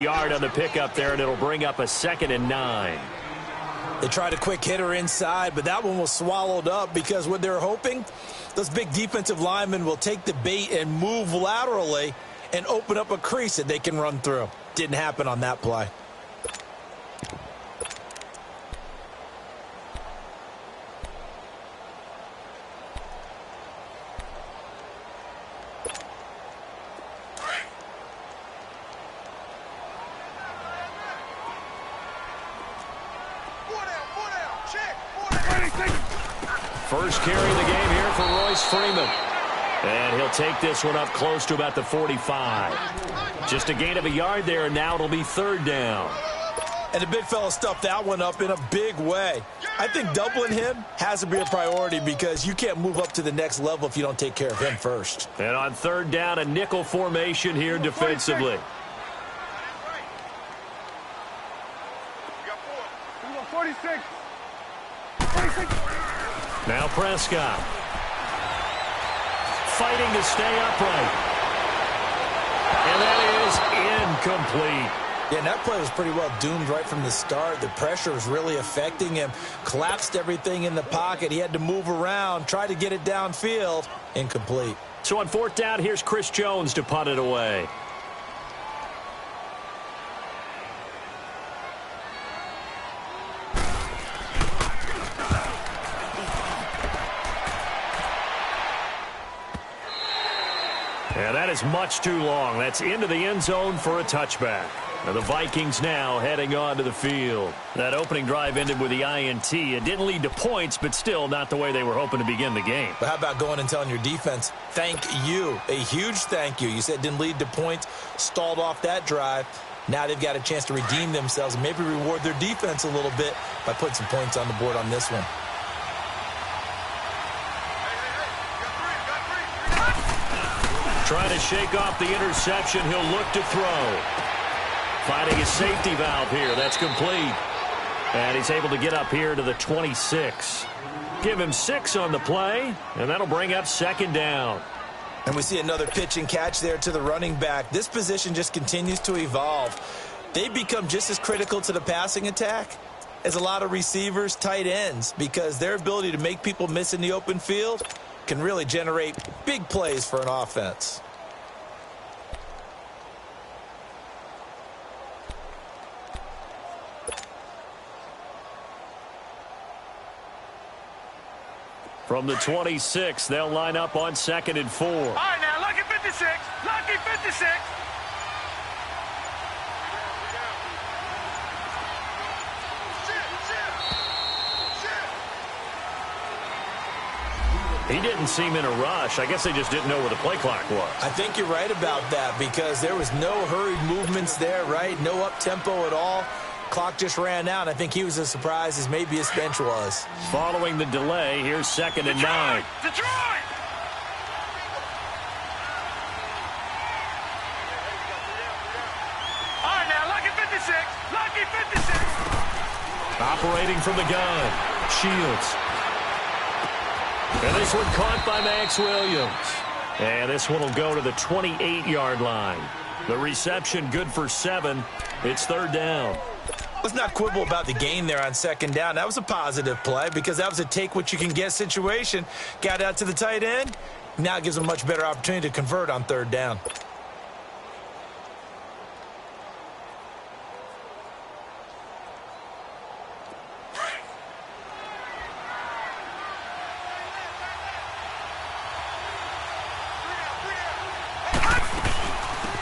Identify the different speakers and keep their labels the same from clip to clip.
Speaker 1: Yard on the pickup there, and it'll bring up a 2nd and 9.
Speaker 2: They tried a quick hitter inside, but that one was swallowed up because what they're hoping, those big defensive linemen will take the bait and move laterally and open up a crease that they can run through. Didn't happen on that play.
Speaker 1: First carry of the game here for Royce Freeman. And he'll take this one up close to about the 45. Just a gain of a yard there, and now it'll be 3rd down.
Speaker 2: And the big fella stuffed that one up in a big way. I think doubling him has to be a priority because you can't move up to the next level if you don't take care of him first.
Speaker 1: And on 3rd down, a nickel formation here defensively.
Speaker 3: 46.
Speaker 1: Now Prescott. Fighting to stay upright. And that is incomplete.
Speaker 2: Yeah, and that play was pretty well doomed right from the start. The pressure was really affecting him. Collapsed everything in the pocket. He had to move around, try to get it downfield. Incomplete.
Speaker 1: So on 4th down, here's Chris Jones to punt it away. Yeah, that is much too long. That's into the end zone for a touchback. Now the Vikings now heading onto the field. That opening drive ended with the INT. It didn't lead to points, but still not the way they were hoping to begin the game.
Speaker 2: But how about going and telling your defense, thank you, a huge thank you. You said it didn't lead to points, stalled off that drive. Now they've got a chance to redeem themselves and maybe reward their defense a little bit by putting some points on the board on this one.
Speaker 1: Trying to shake off the interception. He'll look to throw. Finding his safety valve here. That's complete. And he's able to get up here to the 26. Give him 6 on the play, and that'll bring up 2nd down.
Speaker 2: And we see another pitch and catch there to the running back. This position just continues to evolve. They become just as critical to the passing attack as a lot of receivers, tight ends, because their ability to make people miss in the open field can really generate big plays for an offense.
Speaker 1: From the 26, they'll line up on 2nd and 4.
Speaker 3: All right, now, lucky 56. Lucky 56.
Speaker 1: He didn't seem in a rush. I guess they just didn't know where the play clock was.
Speaker 2: I think you're right about that because there was no hurried movements there, right? No up-tempo at all. Clock just ran out. I think he was as surprised as maybe his bench was.
Speaker 1: Following the delay, here's 2nd and 9.
Speaker 3: Detroit! All right, now, lucky 56. Lucky 56.
Speaker 1: Operating from the gun. Shields. And this one caught by Max Williams. And this one will go to the 28-yard line. The reception good for 7. It's 3rd down.
Speaker 2: Let's not quibble about the gain there on 2nd down. That was a positive play because that was a take-what-you-can-get situation. Got out to the tight end. Now it gives them a much better opportunity to convert on 3rd down.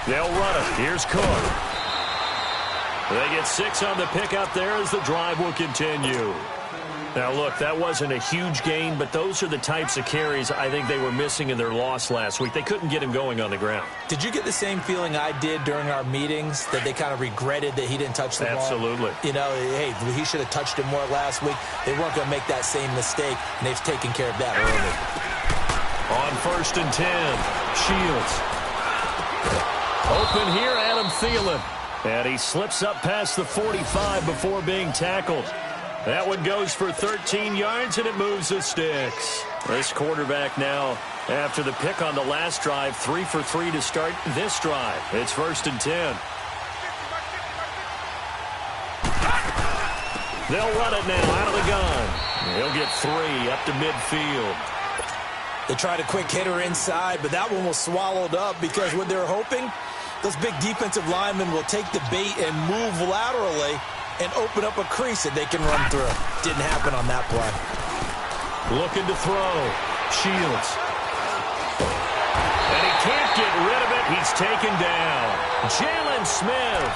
Speaker 1: They'll run it. Here's Cook. They get 6 on the pickup there as the drive will continue. Now, look, that wasn't a huge gain, but those are the types of carries I think they were missing in their loss last week. They couldn't get him going on the ground.
Speaker 2: Did you get the same feeling I did during our meetings, that they kind of regretted that he didn't touch the ball?
Speaker 1: Absolutely.
Speaker 2: You know, hey, he should have touched it more last week. They weren't going to make that same mistake, and they've taken care of that early.
Speaker 1: On 1st and 10, Shields. Open here, Adam Thielen. And he slips up past the 45 before being tackled. That one goes for 13 yards, and it moves the sticks. This quarterback now, after the pick on the last drive, 3 for 3 to start this drive. It's 1st and 10. They'll run it now out of the gun. He'll get 3 up to midfield.
Speaker 2: They tried a quick hitter inside, but that one was swallowed up because what they're hoping, those big defensive linemen will take the bait and move laterally and open up a crease that they can run through. Didn't happen on that play.
Speaker 1: Looking to throw. Shields. And he can't get rid of it. He's taken down. Jalen Smith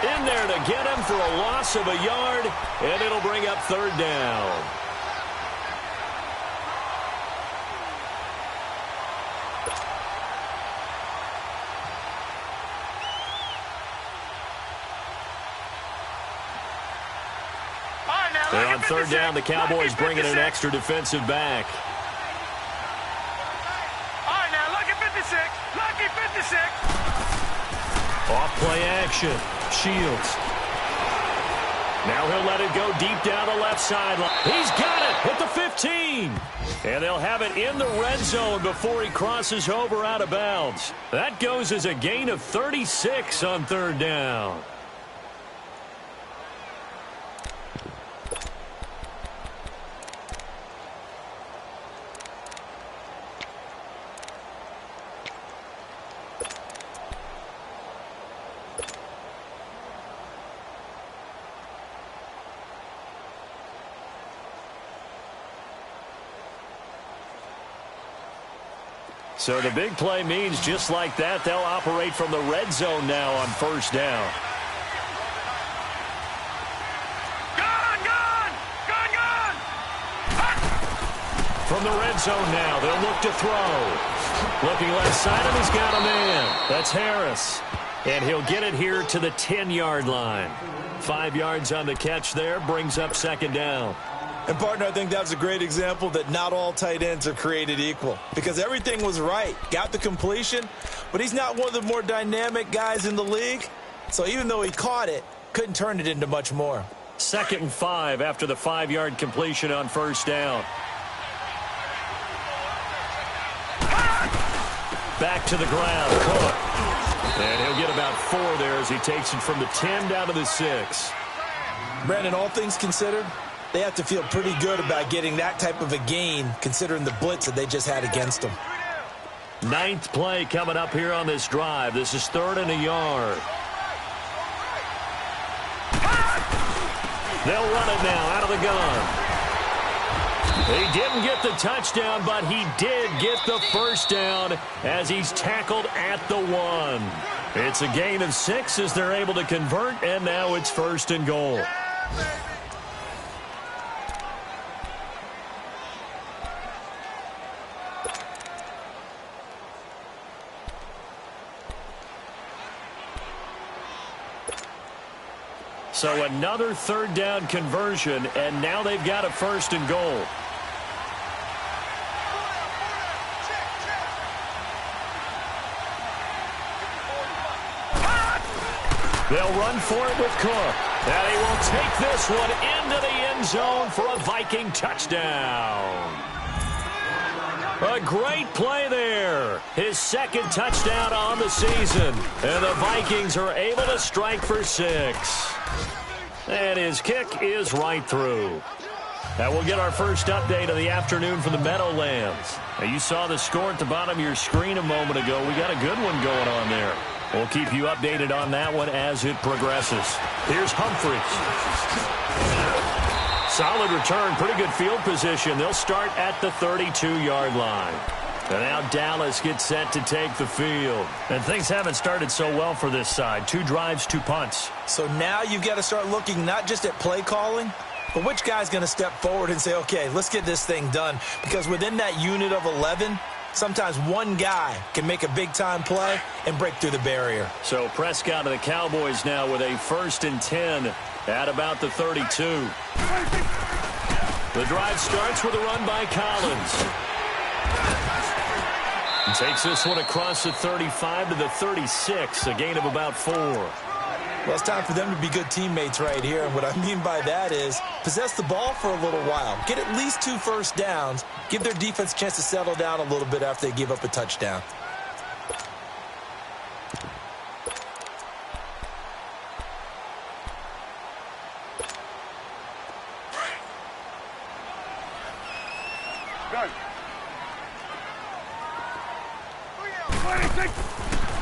Speaker 1: in there to get him for a loss of a yard, and it'll bring up 3rd down. They're on 3rd down. The Cowboys bringing an extra defensive back.
Speaker 3: All right, now, lucky 56. Lucky 56.
Speaker 1: Off play action. Shields. Now he'll let it go deep down the left sideline. He's got it at the 15. And they'll have it in the red zone before he crosses over out of bounds. That goes as a gain of 36 on 3rd down. So the big play means just like that, they'll operate from the red zone now on 1st down.
Speaker 3: Gun!
Speaker 1: From the red zone now, they'll look to throw. Looking left side, and he's got a man. That's Harris. And he'll get it here to the 10-yard line. 5 yards on the catch there, brings up 2nd down.
Speaker 2: And, partner, I think that's a great example that not all tight ends are created equal because everything was right. Got the completion, but he's not one of the more dynamic guys in the league. So even though he caught it, couldn't turn it into much more.
Speaker 1: 2nd and 5 after the 5-yard completion on 1st down. Back to the ground, Cook. And he'll get about 4 there as he takes it from the 10 down to the 6.
Speaker 2: Brandon, all things considered, they have to feel pretty good about getting that type of a gain considering the blitz that they just had against them.
Speaker 1: 9th play coming up here on this drive. This is 3rd and a yard. They'll run it now out of the gun. He didn't get the touchdown, but he did get the 1st down as he's tackled at the 1. It's a gain of 6 as they're able to convert, and now it's 1st and goal. So another 3rd down conversion, and now they've got a 1st and goal. They'll run for it with Cook. And he will take this one into the end zone for a Viking touchdown. A great play there. His 2nd touchdown on the season. And the Vikings are able to strike for 6. And his kick is right through. Now we'll get our first update of the afternoon from the Meadowlands. Now you saw the score at the bottom of your screen a moment ago. We got a good one going on there. We'll keep you updated on that one as it progresses. Here's Humphries. Solid return, pretty good field position. They'll start at the 32-yard line. And now Dallas gets set to take the field. And things haven't started so well for this side. 2 drives, 2 punts.
Speaker 2: So now you've got to start looking not just at play calling, but which guy's going to step forward and say, okay, let's get this thing done. Because within that unit of 11, sometimes one guy can make a big-time play and break through the barrier.
Speaker 1: So Prescott and the Cowboys now with a 1st and 10 at about the 32. The drive starts with a run by Collins. He takes this one across the 35 to the 36, a gain of about 4.
Speaker 2: Well, it's time for them to be good teammates right here. And what I mean by that is possess the ball for a little while. Get at least 2 first downs. Give their defense a chance to settle down a little bit after they give up a touchdown.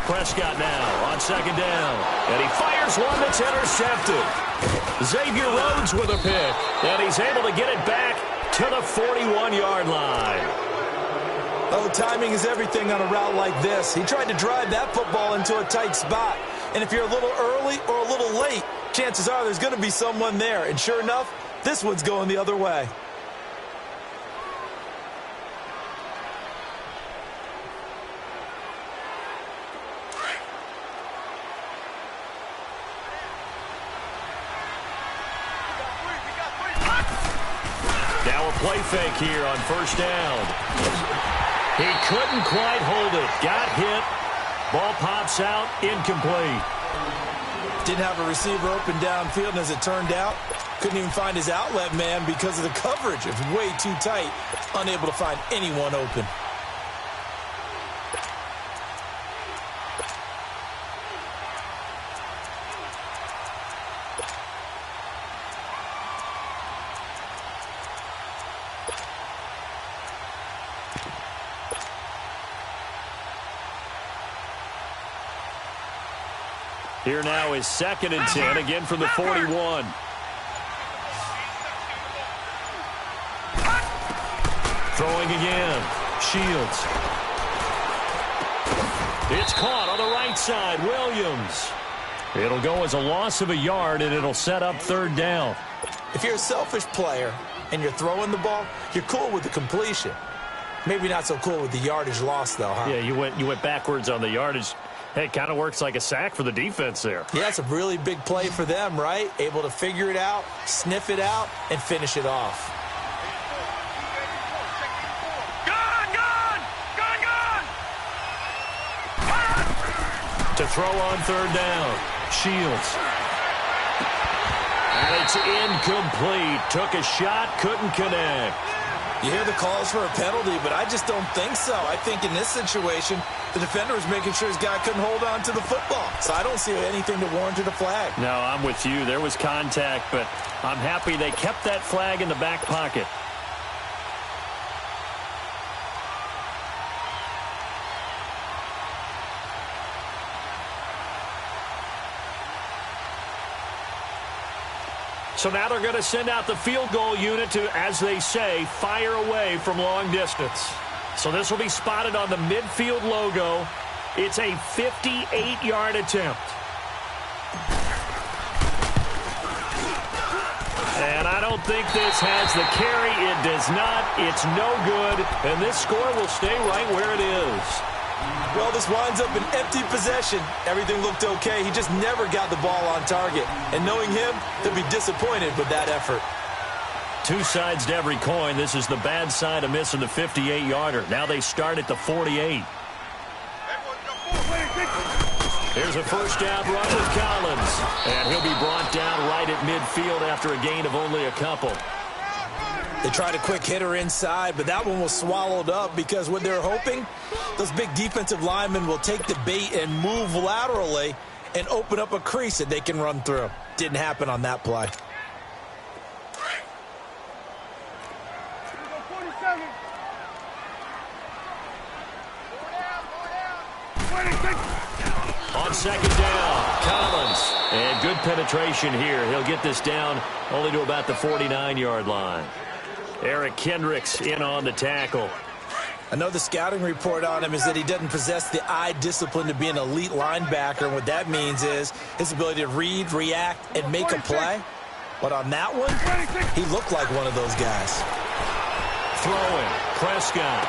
Speaker 1: Prescott now on second down. And he fires one that's intercepted. Xavier Rhodes with a pick. And he's able to get it back to the 41-yard line.
Speaker 2: Oh, timing is everything on a route like this. He tried to drive that football into a tight spot. And if you're a little early or a little late, chances are there's going to be someone there. And sure enough, this one's going the other way.
Speaker 1: Now a play fake here on first down. He couldn't quite hold it. Got hit. Ball pops out. Incomplete.
Speaker 2: Didn't have a receiver open downfield, and as it turned out, couldn't even find his outlet man because of the coverage. It was way too tight. Unable to find anyone open.
Speaker 1: Here now is 2nd and 10, again from the 41. Throwing again. Shields. It's caught on the right side. Williams. It'll go as a loss of a yard, and it'll set up 3rd down.
Speaker 2: If you're a selfish player and you're throwing the ball, you're cool with the completion. Maybe not so cool with the yardage loss, though, huh?
Speaker 1: Yeah, you went backwards on the yardage. Hey, it kind of works like a sack for the defense there.
Speaker 2: Yeah, it's a really big play for them, right? Able to figure it out, sniff it out, and finish it off.
Speaker 3: Gone!
Speaker 1: To throw on 3rd down. Shields. And it's incomplete. Took a shot, couldn't connect.
Speaker 2: You hear the calls for a penalty, but I just don't think so. I think in this situation, the defender was making sure his guy couldn't hold on to the football. So I don't see anything that warranted a flag.
Speaker 1: No, I'm with you. There was contact, but I'm happy they kept that flag in the back pocket. So now they're going to send out the field goal unit to, as they say, fire away from long distance. So this will be spotted on the midfield logo. It's a 58-yard attempt. And I don't think this has the carry. It does not. It's no good. And this score will stay right where it is.
Speaker 2: Well, this winds up an empty possession. Everything looked okay. He just never got the ball on target. And knowing him, he'll be disappointed with that effort.
Speaker 1: Two sides to every coin. This is the bad side of missing the 58-yarder. Now they start at the 48. Here's a first down run with Collins. And he'll be brought down right at midfield after a gain of only a couple.
Speaker 2: They tried a quick hitter inside, but that one was swallowed up because what they're hoping, those big defensive linemen will take the bait and move laterally and open up a crease that they can run through. Didn't happen on that play.
Speaker 1: On second down, Collins. And good penetration here. He'll get this down only to about the 49-yard line. Eric Kendricks in on the tackle.
Speaker 2: I know the scouting report on him is that he doesn't possess the eye discipline to be an elite linebacker. And what that means is his ability to read, react, and make a play. But on that one, he looked like one of those guys.
Speaker 1: Throwing, Prescott.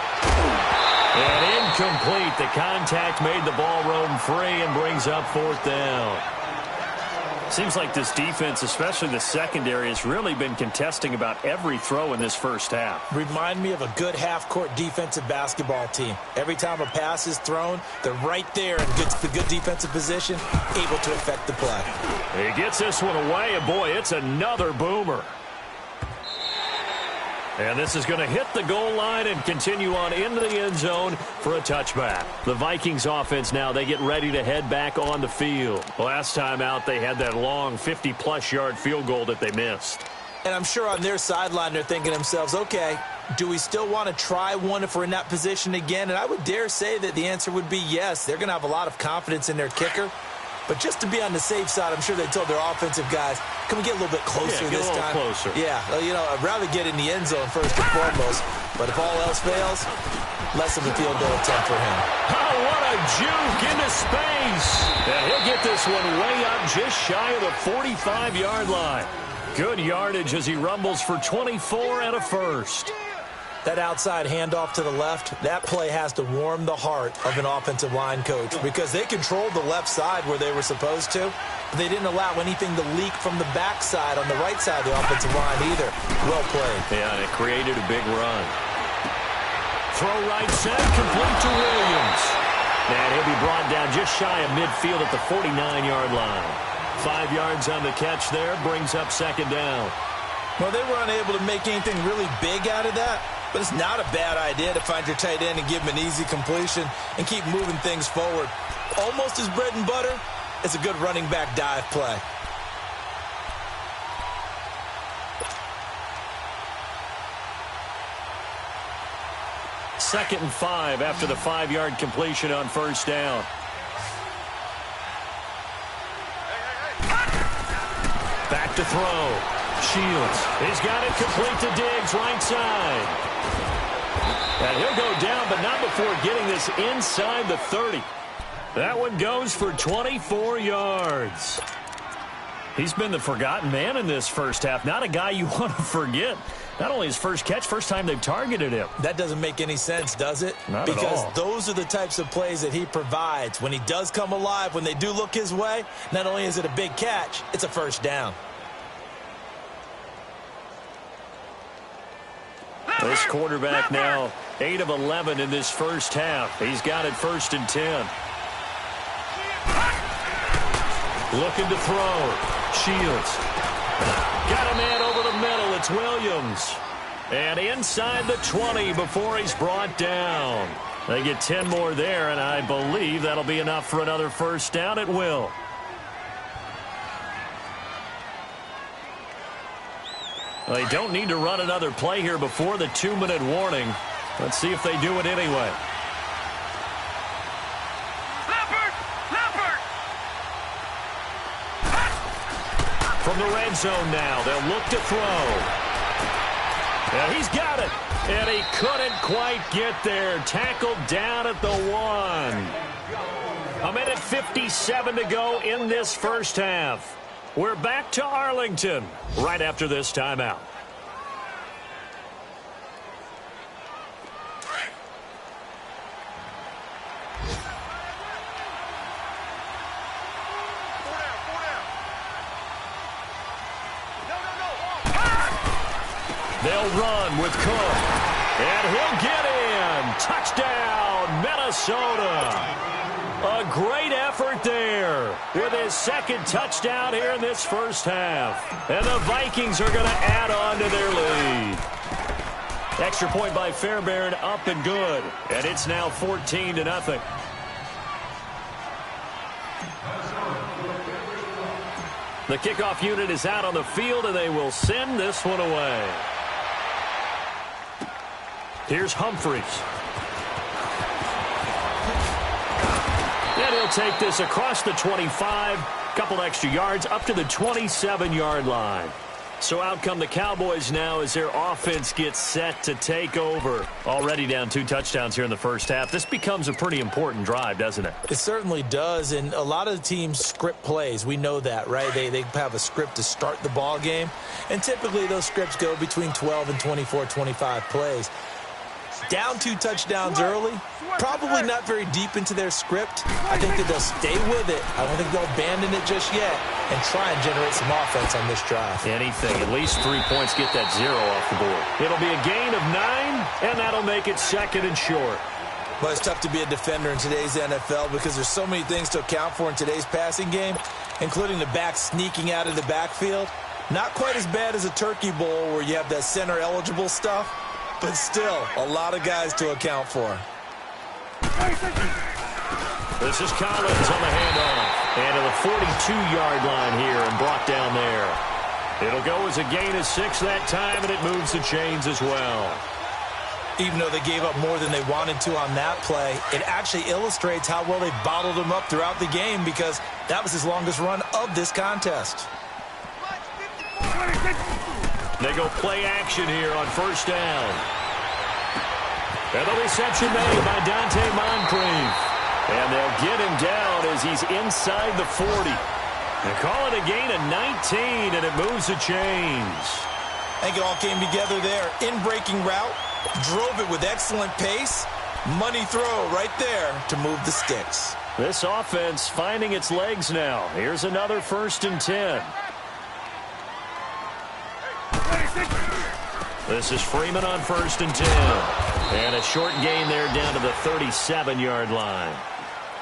Speaker 1: And incomplete. The contact made the ball roam free and brings up 4th down. Seems like this defense, especially the secondary, has really been contesting about every throw in this first half.
Speaker 2: Remind me of a good half-court defensive basketball team. Every time a pass is thrown, they're right there in the good defensive position, able to affect the play.
Speaker 1: He gets this one away, and boy, it's another boomer. And this is going to hit the goal line and continue on into the end zone for a touchback. The Vikings offense now, they get ready to head back on the field. Last time out, they had that long 50-plus yard field goal that they missed.
Speaker 2: And I'm sure on their sideline they're thinking to themselves, okay, do we still want to try one if we're in that position again? And I would dare say that the answer would be yes. They're going to have a lot of confidence in their kicker. But just to be on the safe side, I'm sure they told their offensive guys, can we get a little bit closer this time?
Speaker 1: Closer.
Speaker 2: Yeah, you know, I'd rather get in the end zone first and foremost. But if all else fails, less of a field goal attempt for him.
Speaker 1: Oh, what a juke into space. And he'll get this one way up just shy of the 45-yard line. Good yardage as he rumbles for 24 and a first.
Speaker 2: That outside handoff to the left, that play has to warm the heart of an offensive line coach because they controlled the left side where they were supposed to, but they didn't allow anything to leak from the backside on the right side of the offensive line either. Well played.
Speaker 1: Yeah, and it created a big run. Throw right side, complete to Williams. And he'll be brought down just shy of midfield at the 49-yard line. 5 yards on the catch there, brings up second down.
Speaker 2: Well, they were unable to make anything really big out of that, but it's not a bad idea to find your tight end and give him an easy completion and keep moving things forward. Almost as bread and butter as a good running back dive play.
Speaker 1: Second and 5 after the 5-yard completion on first down. Back to throw. Shields. He's got it complete to Diggs, right side. And he'll go down, but not before getting this inside the 30. That one goes for 24 yards. He's been the forgotten man in this first half. Not a guy you want to forget. Not only his first catch, first time they've targeted him.
Speaker 2: That doesn't make any sense, does it?
Speaker 1: Not at all.
Speaker 2: Because those are the types of plays that he provides. When he does come alive, when they do look his way, not only is it a big catch, it's a first down.
Speaker 1: This quarterback now 8 of 11 in this first half. He's got it first and 10. Looking to throw. Shields. Got a man over the middle. It's Williams. And inside the 20 before he's brought down. They get 10 more there, and I believe that'll be enough for another first down. It will. They don't need to run another play here before the 2-minute warning. Let's see if they do it anyway. From the red zone now, they'll look to throw. And he's got it. And he couldn't quite get there. Tackled down at the 1. A minute 57 to go in this first half. We're back to Arlington right after this timeout. They'll run with Cook. And he'll get in. Touchdown, Minnesota. A great effort there with his second touchdown here in this first half. And the Vikings are going to add on to their lead. Extra point by Fairbairn, up and good. And it's now 14-0. The kickoff unit is out on the field, and they will send this one away. Here's Humphreys. And he'll take this across the 25, couple extra yards, up to the 27-yard line. So out come the Cowboys now as their offense gets set to take over. Already down 2 touchdowns here in the first half. This becomes a pretty important drive, doesn't it?
Speaker 2: It certainly does, and a lot of the teams script plays. We know that, right? They have a script to start the ball game, and typically those scripts go between 12 and 24, 25 plays. Down 2 touchdowns early, probably not very deep into their script. I think that they'll stay with it. I don't think they'll abandon it just yet and try and generate some offense on this drive.
Speaker 1: Anything, at least 3 points, get that 0 off the board. It'll be a gain of 9, and that'll make it second and short.
Speaker 2: Well, it's tough to be a defender in today's NFL because there's so many things to account for in today's passing game, including the back sneaking out of the backfield. Not quite as bad as a turkey bowl where you have that center-eligible stuff, but still a lot of guys to account for.
Speaker 1: This is Collins on the handoff. And to the 42-yard line here and brought down there. It'll go as a gain of 6 that time, and it moves the chains as well.
Speaker 2: Even though they gave up more than they wanted to on that play, it actually illustrates how well they bottled him up throughout the game because that was his longest run of this contest.
Speaker 1: They go play action here on first down. And the reception made by Dante Moncrief. And they'll get him down as he's inside the 40. They call it a gain of 19, and it moves the chains.
Speaker 2: I think it all came together there. In-breaking route, drove it with excellent pace. Money throw right there to move the sticks.
Speaker 1: This offense finding its legs now. Here's another 1st and 10. This is Freeman on 1st and 10. And a short gain there down to the 37-yard line.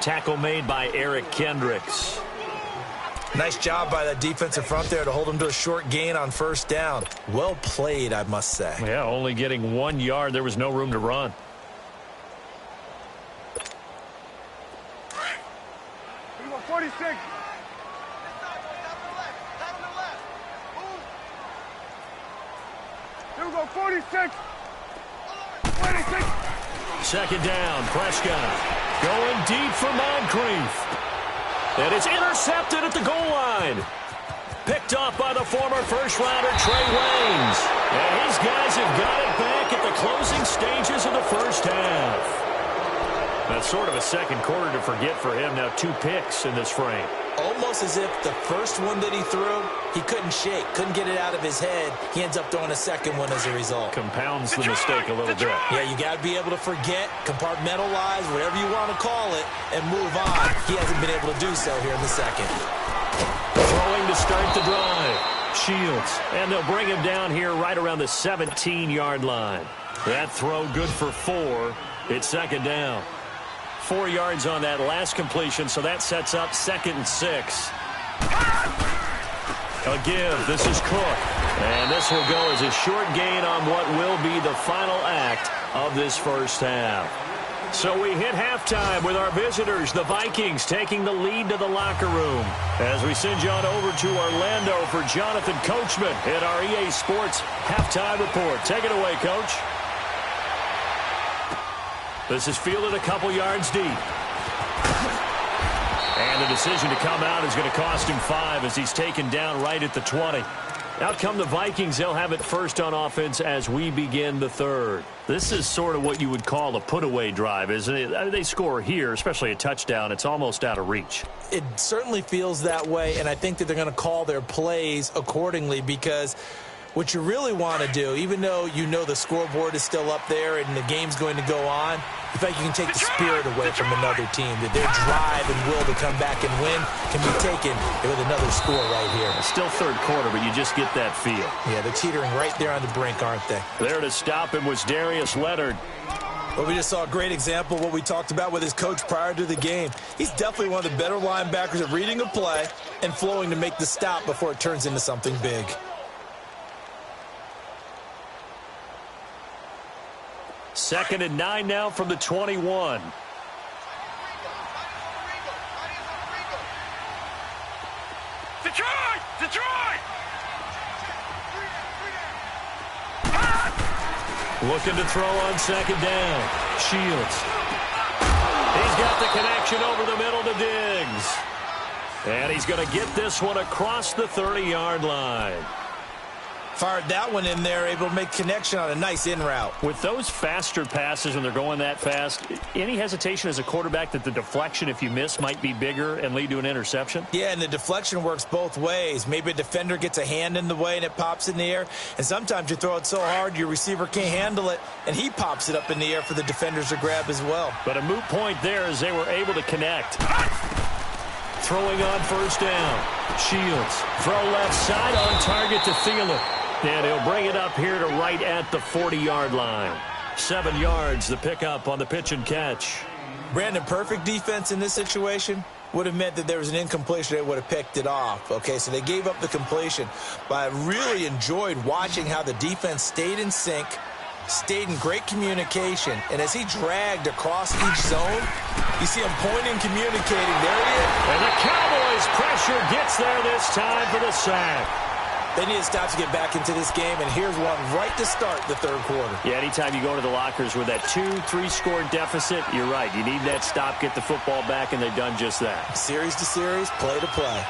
Speaker 1: Tackle made by Eric Kendricks.
Speaker 2: Nice job by that defensive front there to hold him to a short gain on first down. Well played, I must say.
Speaker 1: Yeah, only getting 1 yard. There was no room to run.
Speaker 3: Here we go, 46. Here we go, 46. 26.
Speaker 1: Second down, Prescott. Going deep for Moncrief. And it's intercepted at the goal line. Picked off by the former first-rounder Trey Waynes. And these guys have got it back at the closing stages of the first half. That's sort of a second quarter to forget for him. Now 2 picks in this frame.
Speaker 2: Almost as if the first one that he threw, he couldn't shake, couldn't get it out of his head. He ends up throwing a second one as a result.
Speaker 1: Compounds the mistake a little bit.
Speaker 2: Yeah, you got to be able to forget, compartmentalize, whatever you want to call it, and move on. He hasn't been able to do so here in the second.
Speaker 1: Throwing to start the drive. Shields. And they'll bring him down here right around the 17-yard line. That throw good for 4. It's second down. 4 yards on that last completion, so that sets up 2nd and 6. A give. This is Cook. And this will go as a short gain on what will be the final act of this first half. So we hit halftime with our visitors, the Vikings, taking the lead to the locker room. As we send you on over to Orlando for Jonathan Coachman in our EA Sports Halftime Report. Take it away, Coach. This is fielded a couple yards deep. And the decision to come out is going to cost him 5 as he's taken down right at the 20. Out come the Vikings. They'll have it first on offense as we begin the third. This is sort of what you would call a put-away drive, isn't it? They score here, especially a touchdown. It's almost out of reach.
Speaker 2: It certainly feels that way, and I think that they're going to call their plays accordingly because what you really want to do, even though you know the scoreboard is still up there and the game's going to go on, you think you can take the spirit away from another team, that their drive and will to come back and win can be taken with another score right here.
Speaker 1: It's still third quarter, but you just get that feel.
Speaker 2: Yeah, they're teetering right there on the brink, aren't they?
Speaker 1: There to stop him was Darius Leonard.
Speaker 2: Well, we just saw a great example of what we talked about with his coach prior to the game. He's definitely one of the better linebackers at reading a play and flowing to make the stop before it turns into something big.
Speaker 1: Second and 9 now from the 21.
Speaker 3: Detroit! Detroit!
Speaker 1: Looking to throw on second down. Shields. He's got the connection over the middle to Diggs. And he's going to get this one across the 30-yard line.
Speaker 2: Fired that one in there, able to make connection on a nice in route.
Speaker 1: With those faster passes when they're going that fast, any hesitation as a quarterback that the deflection, if you miss, might be bigger and lead to an interception?
Speaker 2: Yeah, and the deflection works both ways. Maybe a defender gets a hand in the way and it pops in the air. And sometimes you throw it so hard your receiver can't handle it, and he pops it up in the air for the defenders to grab as well.
Speaker 1: But a moot point there as they were able to connect. Throwing on first down. Shields. Throw left side on target to Thielen. And he'll bring it up here to right at the 40-yard line. 7 yards, the pickup on the pitch and catch.
Speaker 2: Brandon, perfect defense in this situation would have meant that there was an incompletion. They would have picked it off. Okay, so they gave up the completion. But I really enjoyed watching how the defense stayed in sync, stayed in great communication. And as he dragged across each zone, you see him pointing, communicating. There he is.
Speaker 1: And the Cowboys' pressure gets there this time for the sack.
Speaker 2: They need to stop to get back into this game, and here's one right to start the third quarter.
Speaker 1: Yeah, anytime you go to the lockers with that 2-3 score deficit, you're right. You need that stop, get the football back, and they've done just that.
Speaker 2: Series to series, play to play.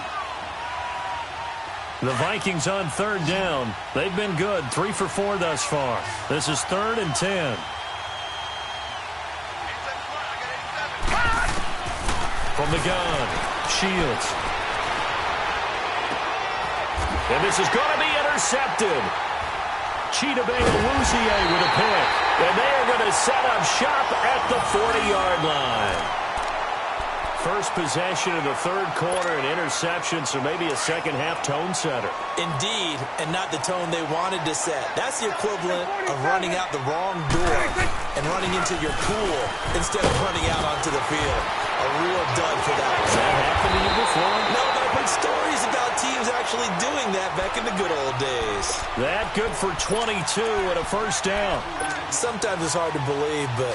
Speaker 1: The Vikings on third down. They've been good, 3 for 4 thus far. This is 3rd and 10. From the gun, Shields. And this is going to be intercepted. Chidobe-Awuzie with a pick. And they are going to set up shop at the 40-yard line. First possession of the third quarter, an interception, so maybe a second-half tone setter.
Speaker 2: Indeed, and not the tone they wanted to set. That's the equivalent of running out the wrong door and running into your pool instead of running out onto the field. A real dud for that one.
Speaker 1: Has that happened to you before?
Speaker 2: No, but I've heard stories about teams actually doing that back in the good old days.
Speaker 1: That good for 22 and a first down.
Speaker 2: Sometimes it's hard to believe, but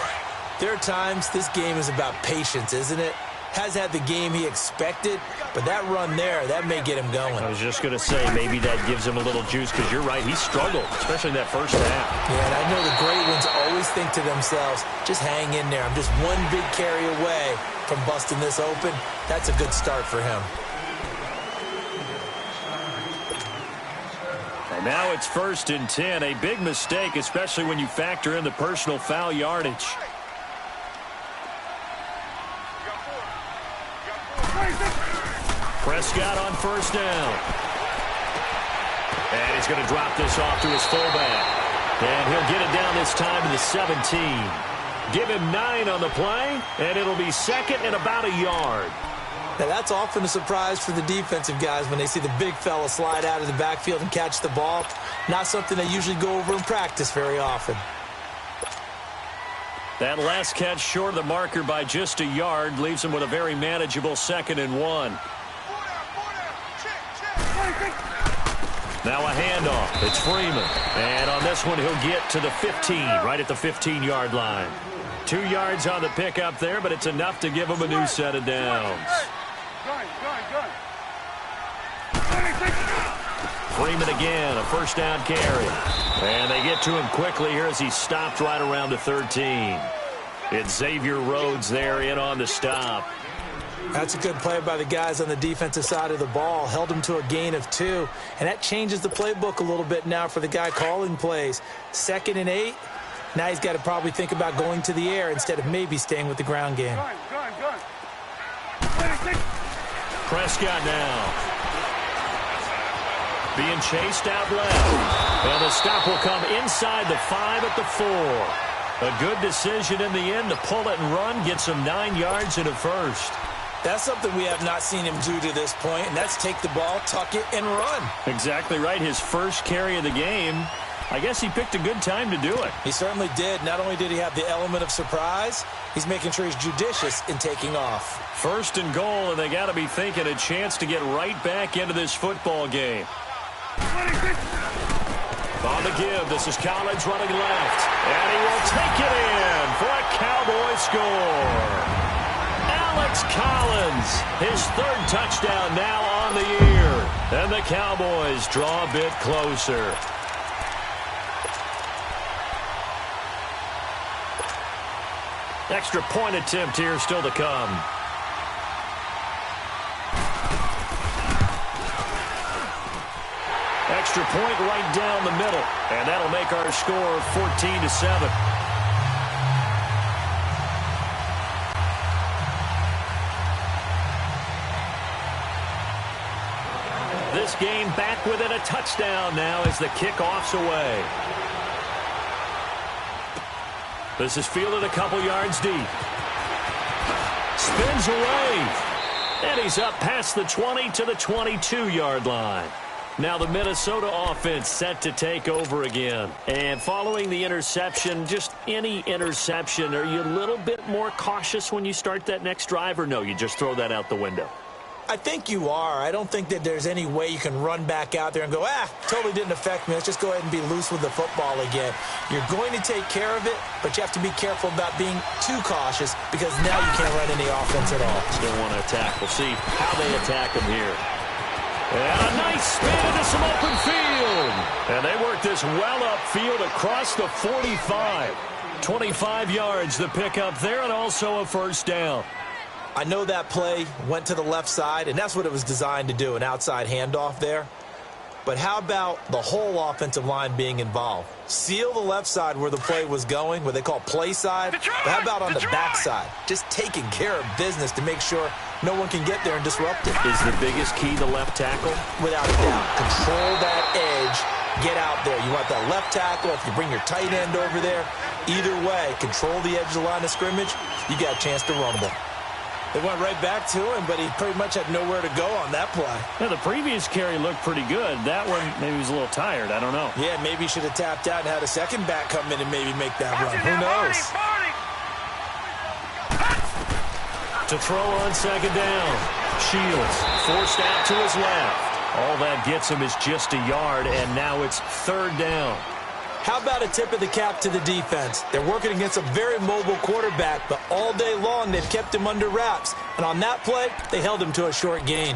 Speaker 2: there are times this game is about patience, isn't it? Has had the game he expected, but that run there, that may get him going.
Speaker 1: I was just going to say, maybe that gives him a little juice, because you're right, he struggled, especially in that first half.
Speaker 2: Yeah, and I know the great ones always think to themselves, just hang in there. I'm just one big carry away from busting this open. That's a good start for him.
Speaker 1: And now it's 1st and 10, a big mistake, especially when you factor in the personal foul yardage. Prescott on first down. And he's going to drop this off to his fullback. And he'll get it down this time to the 17. Give him 9 on the play, and it'll be second and about a yard.
Speaker 2: Now, that's often a surprise for the defensive guys when they see the big fella slide out of the backfield and catch the ball. Not something they usually go over in practice very often.
Speaker 1: That last catch short of the marker by just a yard leaves him with a very manageable 2nd and 1. Now a handoff. It's Freeman. And on this one, he'll get to the 15, right at the 15-yard line. 2 yards on the pickup there, but it's enough to give him a new set of downs. Freeman again, a first down carry. And they get to him quickly here as he stopped right around the 13. It's Xavier Rhodes there in on the stop.
Speaker 2: That's a good play by the guys on the defensive side of the ball. Held him to a gain of 2. And that changes the playbook a little bit now for the guy calling plays. 2nd and 8. Now he's got to probably think about going to the air instead of maybe staying with the ground game.
Speaker 1: Prescott now. Being chased out left. And the stop will come inside the 5 at the 4. A good decision in the end to pull it and run. Gets him 9 yards and a first.
Speaker 2: That's something we have not seen him do to this point, and that's take the ball, tuck it, and run.
Speaker 1: Exactly right. His first carry of the game. I guess he picked a good time to do it.
Speaker 2: He certainly did. Not only did he have the element of surprise, he's making sure he's judicious in taking off.
Speaker 1: 1st and goal, and they got to be thinking a chance to get right back into this football game. On the give, this is Collins running left. And he will take it in for a Cowboy score. Alex Collins, his 3rd touchdown now on the year. And the Cowboys draw a bit closer. Extra point attempt here still to come. Extra point right down the middle. And that'll make our score 14-7. This game back within a touchdown now as the kickoff's away. This is fielded a couple yards deep. Spins away. And he's up past the 20 to the 22-yard line. Now the Minnesota offense set to take over again. And following the interception, just any interception, are you a little bit more cautious when you start that next drive, or no, you just throw that out the window?
Speaker 2: I think you are. I don't think that there's any way you can run back out there and go, totally didn't affect me. Let's just go ahead and be loose with the football again. You're going to take care of it, but you have to be careful about being too cautious because now you can't run any offense at all.
Speaker 1: Still want to attack. We'll see how they attack him here. And a nice spin into some open field. this well upfield across the 45. 25 yards the pickup there, and also a first down.
Speaker 2: I know that play went to the left side, and that's what it was designed to do, an outside handoff there. But how about the whole offensive line being involved? Seal the left side where the play was going, what they call play side. But how about on the back side? Just taking care of business to make sure no one can get there and disrupt it.
Speaker 1: Is the biggest key the left tackle?
Speaker 2: Without a doubt. Control that edge. Get out there. You want that left tackle. If you bring your tight end over there, either way, control the edge of the line of scrimmage, you got a chance to rumble. They went right back to him, but he pretty much had nowhere to go on that play.
Speaker 1: Yeah, the previous carry looked pretty good. That one, maybe he was a little tired. I don't know.
Speaker 2: Yeah, maybe he should have tapped out and had a second back come in and maybe make that run. Who knows?
Speaker 1: To throw on second down. Shields forced out to his left. All that gets him is just a yard, and now it's third down.
Speaker 2: How about a tip of the cap to the defense? They're working against a very mobile quarterback, but all day long they've kept him under wraps. And on that play, they held him to a short gain.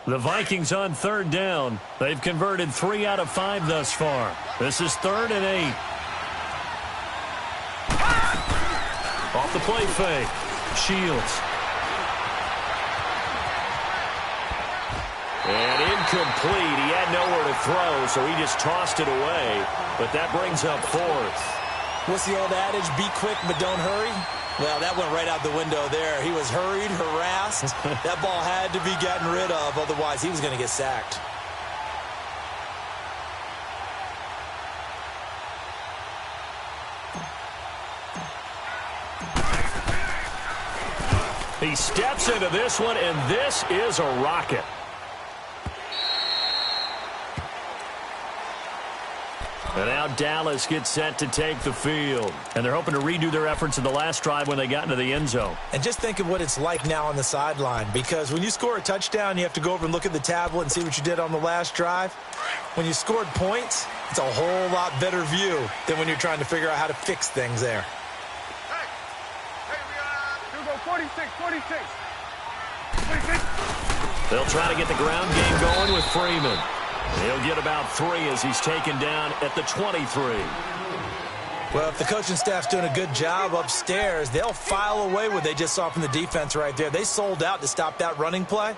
Speaker 1: The Vikings on third down. They've converted 3 out of 5 thus far. This is 3rd and 8. Off the play fake. Shields. And incomplete. He had nowhere to throw, so he just tossed it away. But that brings up 4th.
Speaker 2: What's the old adage? Be quick, but don't hurry? Well, that went right out the window there. He was hurried, harassed. That ball had to be gotten rid of, otherwise he was going to get sacked.
Speaker 1: He steps into this one, and this is a rocket. And now Dallas gets set to take the field. And they're hoping to redo their efforts in the last drive when they got into the end zone.
Speaker 2: And just think of what it's like now on the sideline, because when you score a touchdown, you have to go over and look at the tablet and see what you did on the last drive. When you scored points, it's a whole lot better view than when you're trying to figure out how to fix things there.
Speaker 3: You go 46.
Speaker 1: They'll try to get the ground game going with Freeman. He'll get about 3 as he's taken down at the 23.
Speaker 2: Well, if the coaching staff's doing a good job upstairs, they'll file away what they just saw from the defense right there. They sold out to stop that running play.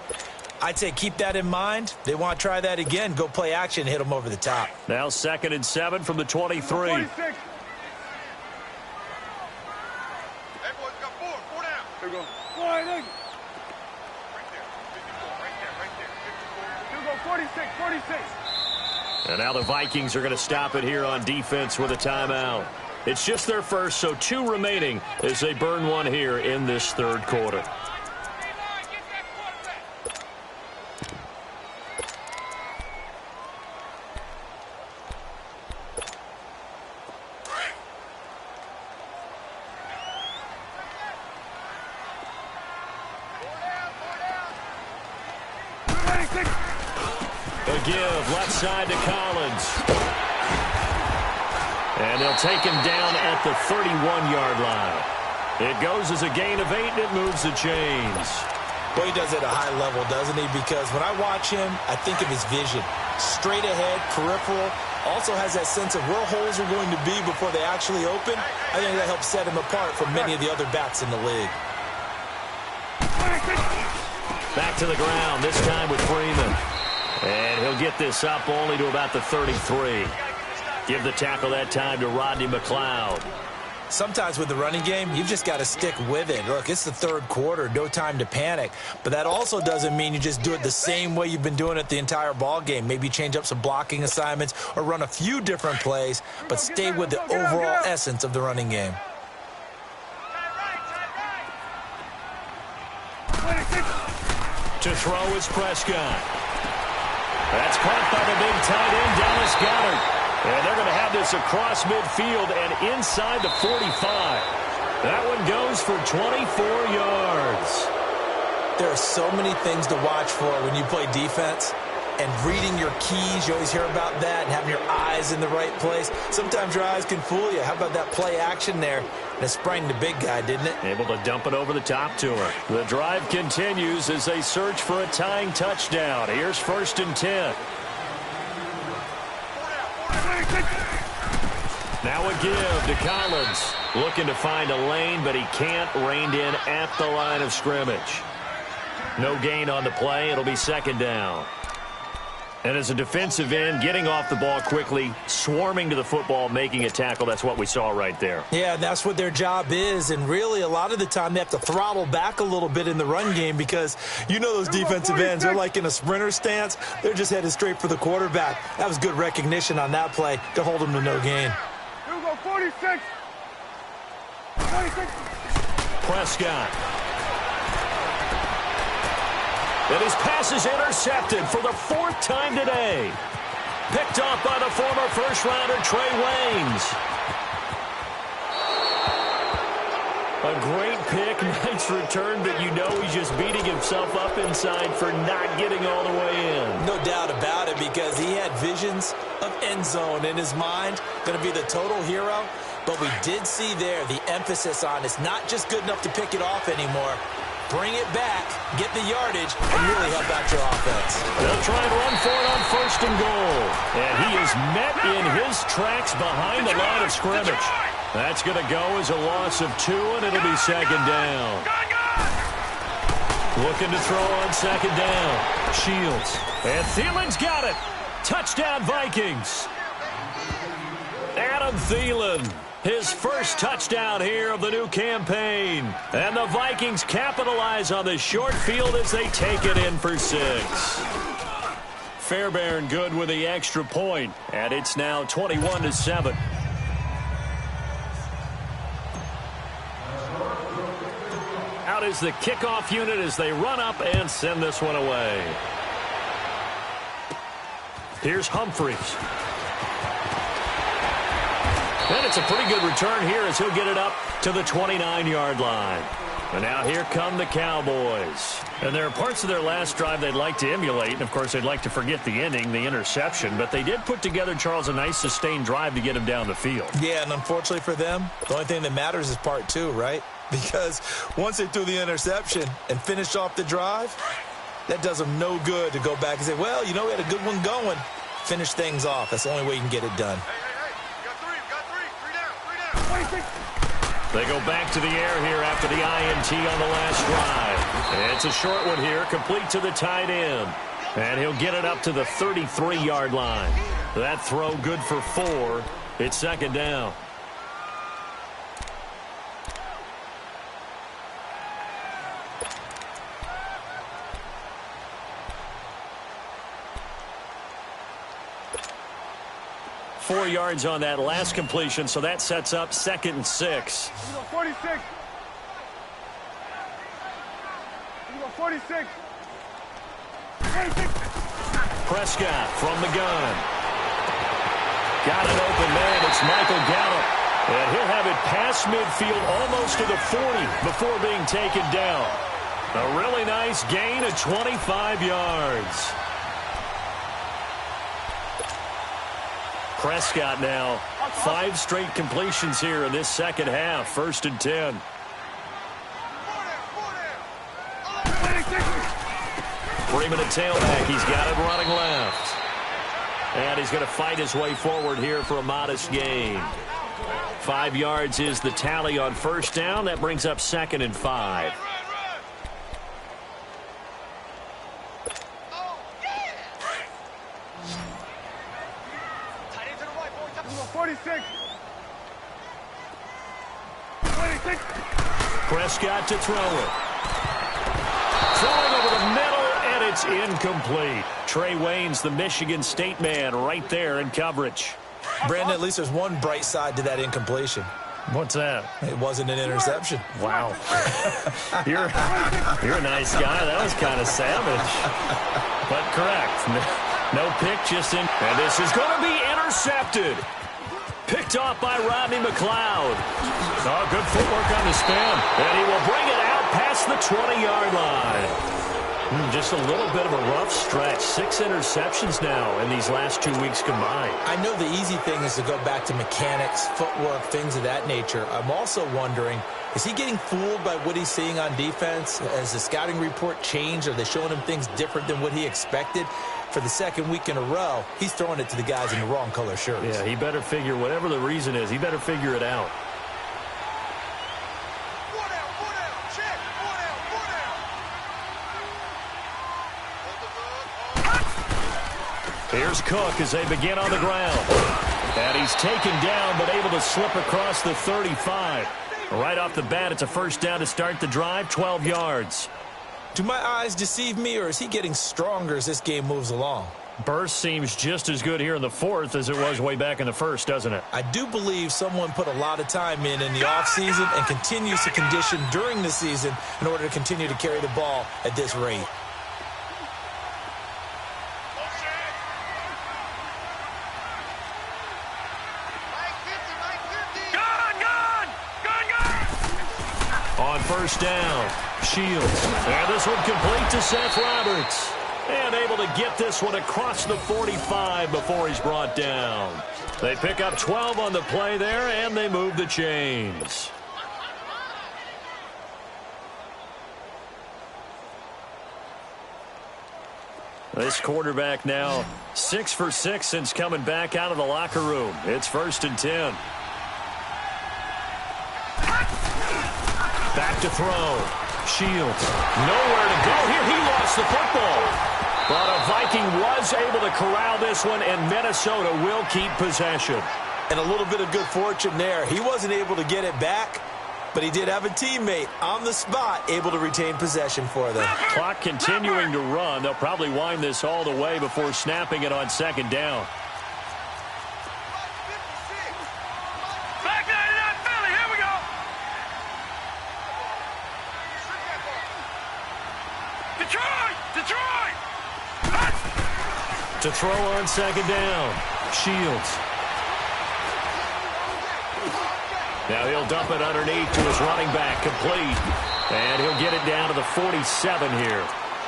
Speaker 2: I'd say keep that in mind. They want to try that again. Go play action and hit them over the top.
Speaker 1: Now 2nd and 7 from the 23.
Speaker 3: 46. Hey, boys, got 4 down. There you go. 4, I think. Right there. 46.
Speaker 1: And now the Vikings are going to stop it here on defense with a timeout. It's just their first, so 2 remaining as they burn one here in this 3rd quarter. The give left side to Collins. And they'll take him down at the 31-yard line. It goes as a gain of 8, and it moves the chains.
Speaker 2: Well, he does it at a high level, doesn't he? Because when I watch him, I think of his vision. Straight ahead, peripheral. Also has that sense of where holes are going to be before they actually open. I think that helps set him apart from many of the other backs in the league.
Speaker 1: Back to the ground, this time with Freeman. And he'll get this up only to about the 33. Give the tackle that time to Rodney McLeod.
Speaker 2: Sometimes with the running game, you've just got to stick with it. Look, it's the 3rd quarter, no time to panic. But that also doesn't mean you just do it the same way you've been doing it the entire ball game. Maybe change up some blocking assignments or run a few different plays, but stay with the overall essence of the running game.
Speaker 1: To throw is Prescott. That's caught by the big tight end, Dallas Goedert. And they're going to have this across midfield and inside the 45. That one goes for 24 yards.
Speaker 2: There are so many things to watch for when you play defense. and reading your keys. You always hear about that, and having your eyes in the right place. Sometimes your eyes can fool you. How about that play action there? And it sprang the big guy, didn't it?
Speaker 1: Able to dump it over the top to her. The drive continues as they search for a tying touchdown. Here's 1st and 10. Now a give to Collins. Looking to find a lane, but he can't. Reined in at the line of scrimmage. No gain on the play. It'll be 2nd down. And as a defensive end, getting off the ball quickly, swarming to the football, making a tackle, that's what we saw right there.
Speaker 2: Yeah, that's what their job is. And really, a lot of the time, they have to throttle back a little bit in the run game because you know those defensive ends, they're like in a sprinter stance. They're just headed straight for the quarterback. That was good recognition on that play to hold them to no gain.
Speaker 3: Here we go, 46. 46.
Speaker 1: Prescott. And his pass is intercepted for the 4th time today. Picked off by the former first-rounder Trey Waynes. A great pick, nice return, but you know he's just beating himself up inside for not getting all the way in.
Speaker 2: No doubt about it, because he had visions of end zone in his mind. Going to be the total hero. But we did see there the emphasis on it's not just good enough to pick it off anymore. Bring it back, get the yardage, and really help out your offense.
Speaker 1: They'll try and run for it on 1st and goal. And he is met in his tracks behind the line of scrimmage. That's going to go as a loss of 2, and it'll be 2nd down. Looking to throw on 2nd down. Shields. And Thielen's got it. Touchdown, Vikings. Adam Thielen. His first touchdown here of the new campaign. And the Vikings capitalize on the short field as they take it in for 6. Fairbairn good with the extra point. And it's now 21-7. Out is the kickoff unit as they run up and send this one away. Here's Humphreys. And it's a pretty good return here as he'll get it up to the 29-yard line. And now here come the Cowboys. And there are parts of their last drive they'd like to emulate. And, of course, they'd like to forget the ending, the interception. But they did put together, Charles, a nice sustained drive to get him down the field.
Speaker 2: Yeah, and unfortunately for them, the only thing that matters is part 2, right? Because once they threw the interception and finished off the drive, that does them no good to go back and say, well, you know, we had a good one going. Finish things off. That's the only way you can get it done.
Speaker 1: They go back to the air here after the INT on the last drive. And it's a short one here, complete to the tight end. And he'll get it up to the 33-yard line. That throw good for 4. It's 2nd down. Four yards on that last completion, so that sets up 2nd and 6.
Speaker 3: 46. 46. 46.
Speaker 1: Prescott from the gun. Got an open man. It's Michael Gallup. And he'll have it past midfield almost to the 40 before being taken down. A really nice gain of 25 yards. Prescott now 5 straight completions here in this second half. 1st and 10. Freeman at tailback. He's got it running left. And he's going to fight his way forward here for a modest gain. 5 yards is the tally on 1st down. That brings up 2nd and 5. Prescott to throw it. Throwing over the middle, and it's incomplete. Trey Waynes, the Michigan State man, right there in coverage.
Speaker 2: Brandon, at least there's one bright side to that incompletion.
Speaker 1: What's that?
Speaker 2: It wasn't an interception.
Speaker 1: Wow. You're a nice guy. That was kind of savage. But correct. No pick, just in. And this is going to be intercepted. Picked off by Rodney McLeod. Oh, good footwork on the spin. And he will bring it out past the 20-yard line. Just a little bit of a rough stretch. 6 interceptions now in these last 2 weeks combined.
Speaker 2: I know the easy thing is to go back to mechanics, footwork, things of that nature. I'm also wondering, is he getting fooled by what he's seeing on defense? Has the scouting report changed? Are they showing him things different than what he expected? For the second week in a row, he's throwing it to the guys in the wrong color shirts.
Speaker 1: Yeah, he better figure, whatever the reason is, he better figure it out. Here's Cook as they begin on the ground. And he's taken down, but able to slip across the 35. Right off the bat, it's a first down to start the drive, 12 yards.
Speaker 2: Do my eyes deceive me, or is he getting stronger as this game moves along?
Speaker 1: Burst seems just as good here in the fourth as it was way back in the first, doesn't it?
Speaker 2: I do believe someone put a lot of time in the offseason and continues to condition during the season in order to continue to carry the ball at this rate.
Speaker 1: On first down, Shields. And this one complete to Seth Roberts. And able to get this one across the 45 before he's brought down. They pick up 12 on the play there, and they move the chains. This quarterback now 6 for 6 since coming back out of the locker room. It's 1st and 10. Back to throw. Shields. Nowhere to go here. He lost the football. But a Viking was able to corral this one, and Minnesota will keep possession.
Speaker 2: And a little bit of good fortune there. He wasn't able to get it back, but he did have a teammate on the spot able to retain possession for them.
Speaker 1: Clock continuing to run. They'll probably wind this all the way before snapping it on 2nd down. To throw on 2nd down. Shields. Now he'll dump it underneath to his running back, complete. And he'll get it down to the 47 here.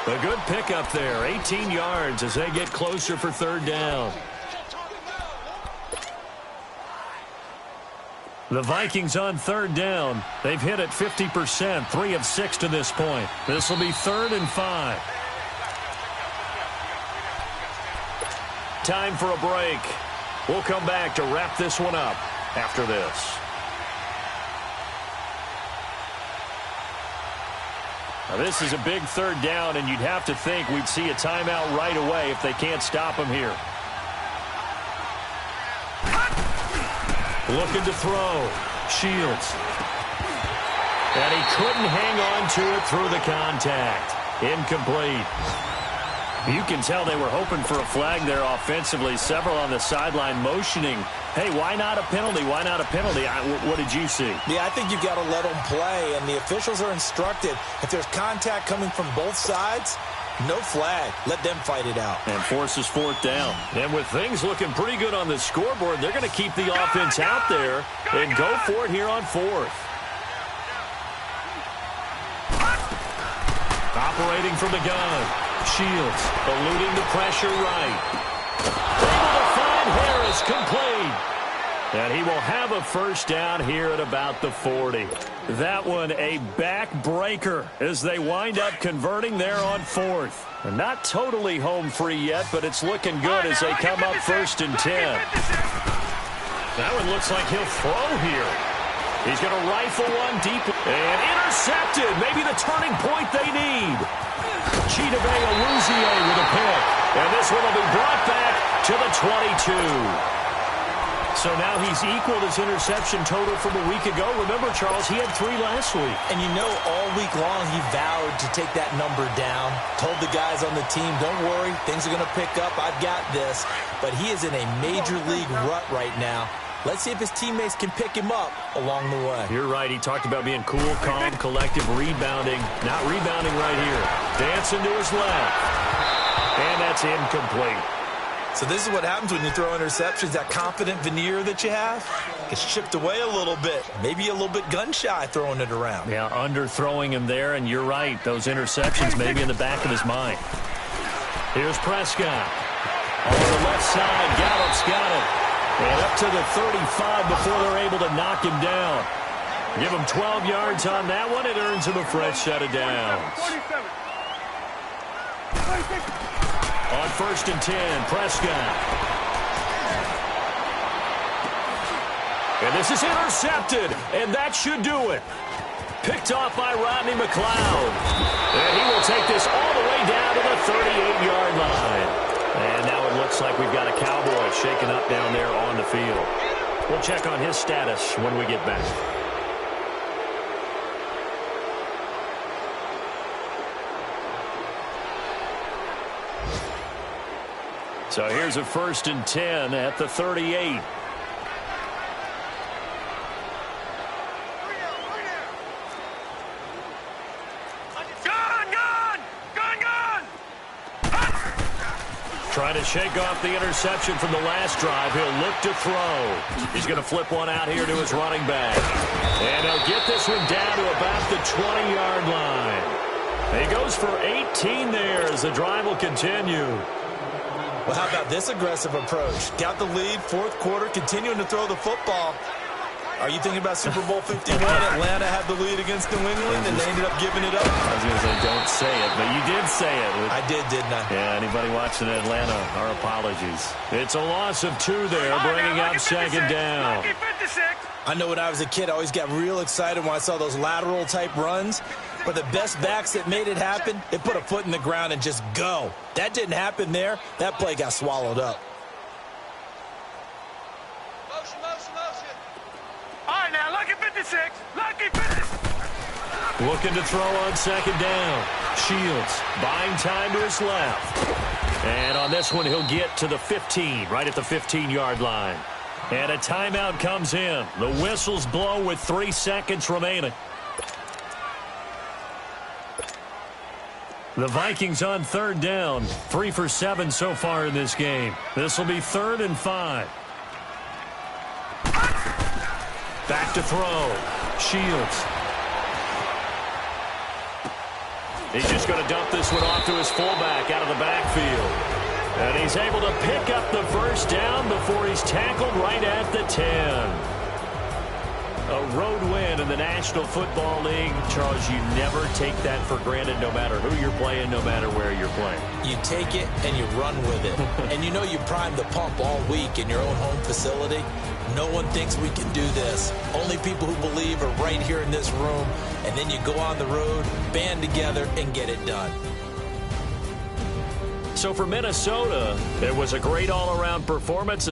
Speaker 1: A good pickup there, 18 yards as they get closer for 3rd down. The Vikings on 3rd down. They've hit it 50%, 3 of 6 to this point. This will be 3rd and 5. Time for a break. We'll come back to wrap this one up after this. Now this is a big 3rd down, and you'd have to think we'd see a timeout right away if they can't stop him here. Looking to throw. Shields. And he couldn't hang on to it through the contact. Incomplete. You can tell they were hoping for a flag there offensively. Several on the sideline motioning, hey, why not a penalty? Why not a penalty? What did you see?
Speaker 2: Yeah, I think you've got to let them play, and the officials are instructed. If there's contact coming from both sides, no flag. Let them fight it out.
Speaker 1: And forces 4th down. And with things looking pretty good on the scoreboard, they're going to keep the offense out there and go for it here on 4th. Operating from the gun. Shields eluding the pressure right. Able to find Harris, complete. And he will have a 1st down here at about the 40. That one a backbreaker as they wind up converting there on 4th. And not totally home free yet, but it's looking good as they come up 1st and 10. That one looks like he'll throw here. He's going to rifle one deep and intercepted. Maybe the turning point they need. Chidobe Awuzie with a pick. And this one will be brought back to the 22. So now he's equaled his interception total from a week ago. Remember, Charles, he had 3 last week.
Speaker 2: And you know, all week long he vowed to take that number down. Told the guys on the team, don't worry, things are going to pick up. I've got this. But he is in a major league rut right now. Let's see if his teammates can pick him up along the way.
Speaker 1: You're right. He talked about being cool, calm, collective, rebounding. Not rebounding right here. Dancing to his left. And that's incomplete.
Speaker 2: So this is what happens when you throw interceptions, that confident veneer that you have. It's chipped away a little bit. Maybe a little bit gun-shy throwing it around.
Speaker 1: Yeah, underthrowing him there, and you're right. Those interceptions maybe in the back of his mind. Here's Prescott. On the left side, Gallup's got it. And up to the 35 before they're able to knock him down. Give him 12 yards on that one. It earns him a fresh set of downs.
Speaker 3: 47.
Speaker 1: On 1st and 10, Prescott. And this is intercepted, and that should do it. Picked off by Rodney McLeod. And he will take this all the way down to the 38-yard line. And now it looks like we've got a Cowboy shaken up down there on the field. We'll check on his status when we get back. So here's a 1st and 10 at the 38. Trying to shake off the interception from the last drive. He'll look to throw. He's going to flip one out here to his running back. And he'll get this one down to about the 20-yard line. He goes for 18 there as the drive will continue.
Speaker 2: Well, how about this aggressive approach? Got the lead, 4th quarter, continuing to throw the football. Are you thinking about Super Bowl 51? Atlanta had the lead against New England, and they ended up giving it up.
Speaker 1: I was going to say, don't say it, but you did say it.
Speaker 2: I did, didn't I?
Speaker 1: Yeah, anybody watching Atlanta, our apologies. It's a loss of 2 there, bringing up 2nd down.
Speaker 2: I know when I was a kid, I always got real excited when I saw those lateral-type runs. But the best backs that made it happen, they put a foot in the ground and just go. That didn't happen there. That play got swallowed up.
Speaker 3: Motion. All right, now, lucky 56. Lucky 56.
Speaker 1: Looking to throw on 2nd down. Shields buying time to his left. And on this one, he'll get to the 15, right at the 15-yard line. And a timeout comes in. The whistles blow with 3 seconds remaining. The Vikings on 3rd down. 3 for 7 so far in this game. This will be 3rd and 5. Back to throw. Shields. He's just going to dump this one off to his fullback out of the backfield. And he's able to pick up the 1st down before he's tackled right at the 10. A road win in the National Football League. Charles, you never take that for granted no matter who you're playing, no matter where you're playing.
Speaker 2: You take it and you run with it. And you know you primed the pump all week in your own home facility. No one thinks we can do this. Only people who believe are right here in this room. And then you go on the road, band together, and get it done.
Speaker 1: So for Minnesota, it was a great all-around performance.